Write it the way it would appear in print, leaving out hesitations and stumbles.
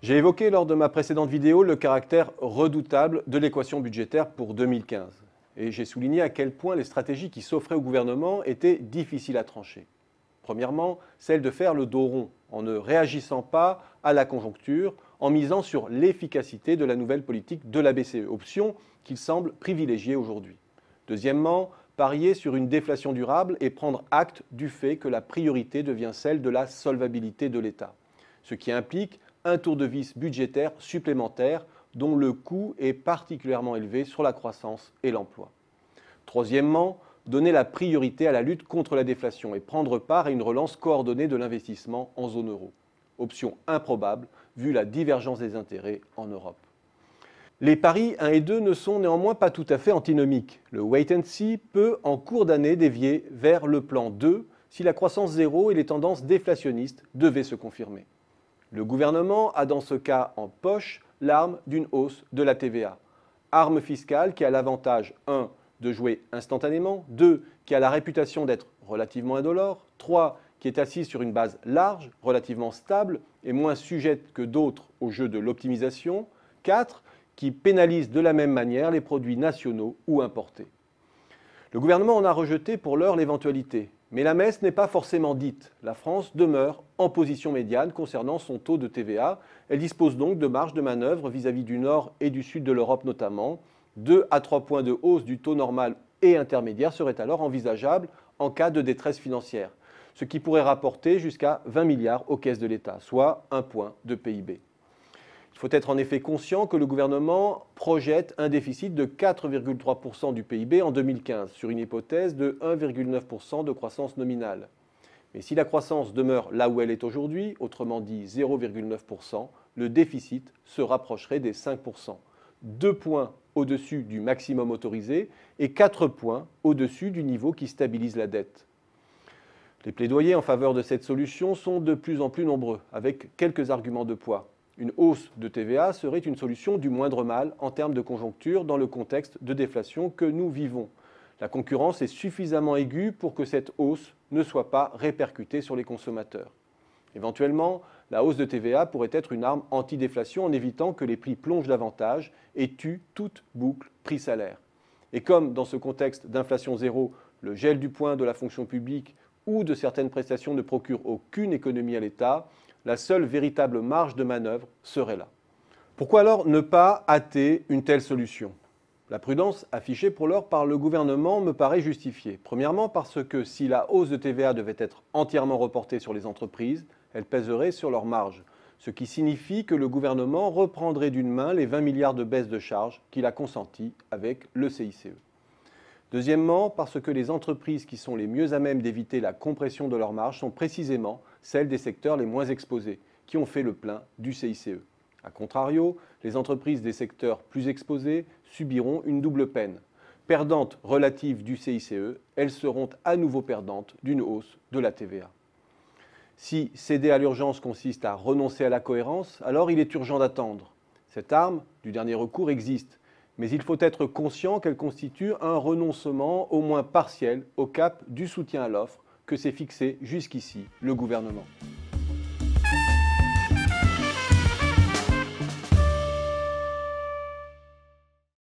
J'ai évoqué lors de ma précédente vidéo le caractère redoutable de l'équation budgétaire pour 2015. Et j'ai souligné à quel point les stratégies qui s'offraient au gouvernement étaient difficiles à trancher. Premièrement, celle de faire le dos rond, en ne réagissant pas à la conjoncture, en misant sur l'efficacité de la nouvelle politique de la BCE, option qu'il semble privilégier aujourd'hui. Deuxièmement, parier sur une déflation durable et prendre acte du fait que la priorité devient celle de la solvabilité de l'État, ce qui implique un tour de vis budgétaire supplémentaire dont le coût est particulièrement élevé sur la croissance et l'emploi. Troisièmement, donner la priorité à la lutte contre la déflation et prendre part à une relance coordonnée de l'investissement en zone euro. Option improbable vu la divergence des intérêts en Europe. Les paris 1 et 2 ne sont néanmoins pas tout à fait antinomiques. Le wait and see peut en cours d'année dévier vers le plan 2 si la croissance zéro et les tendances déflationnistes devaient se confirmer. Le gouvernement a dans ce cas en poche l'arme d'une hausse de la TVA. Arme fiscale qui a l'avantage 1. De jouer instantanément, 2. Qui a la réputation d'être relativement indolore, 3. Qui est assise sur une base large, relativement stable et moins sujette que d'autres au jeu de l'optimisation, 4. Qui pénalise de la même manière les produits nationaux ou importés. Le gouvernement en a rejeté pour l'heure l'éventualité. Mais la messe n'est pas forcément dite. La France demeure en position médiane concernant son taux de TVA. Elle dispose donc de marge de manœuvre vis-à-vis du nord et du sud de l'Europe notamment. 2 à 3 points de hausse du taux normal et intermédiaire seraient alors envisageables en cas de détresse financière, ce qui pourrait rapporter jusqu'à 20 milliards aux caisses de l'État, soit 1 point de PIB. Il faut être en effet conscient que le gouvernement projette un déficit de 4,3% du PIB en 2015, sur une hypothèse de 1,9% de croissance nominale. Mais si la croissance demeure là où elle est aujourd'hui, autrement dit 0,9%, le déficit se rapprocherait des 5%, 2 points au-dessus du maximum autorisé et 4 points au-dessus du niveau qui stabilise la dette. Les plaidoyers en faveur de cette solution sont de plus en plus nombreux, avec quelques arguments de poids. Une hausse de TVA serait une solution du moindre mal en termes de conjoncture dans le contexte de déflation que nous vivons. La concurrence est suffisamment aiguë pour que cette hausse ne soit pas répercutée sur les consommateurs. Éventuellement, la hausse de TVA pourrait être une arme anti-déflation en évitant que les prix plongent davantage et tuent toute boucle prix-salaire. Et comme dans ce contexte d'inflation zéro, le gel du point de la fonction publique ou de certaines prestations ne procure aucune économie à l'État, la seule véritable marge de manœuvre serait là. Pourquoi alors ne pas hâter une telle solution ? La prudence affichée pour l'heure par le gouvernement me paraît justifiée. Premièrement parce que si la hausse de TVA devait être entièrement reportée sur les entreprises, elle pèserait sur leurs marges, ce qui signifie que le gouvernement reprendrait d'une main les 20 milliards de baisse de charges qu'il a consentis avec le CICE. Deuxièmement, parce que les entreprises qui sont les mieux à même d'éviter la compression de leurs marges sont précisément celles des secteurs les moins exposés, qui ont fait le plein du CICE. A contrario, les entreprises des secteurs plus exposés subiront une double peine. Perdantes relatives du CICE, elles seront à nouveau perdantes d'une hausse de la TVA. Si céder à l'urgence consiste à renoncer à la cohérence, alors il est urgent d'attendre. Cette arme du dernier recours existe, mais il faut être conscient qu'elle constitue un renoncement au moins partiel au cap du soutien à l'offre que s'est fixé jusqu'ici le gouvernement.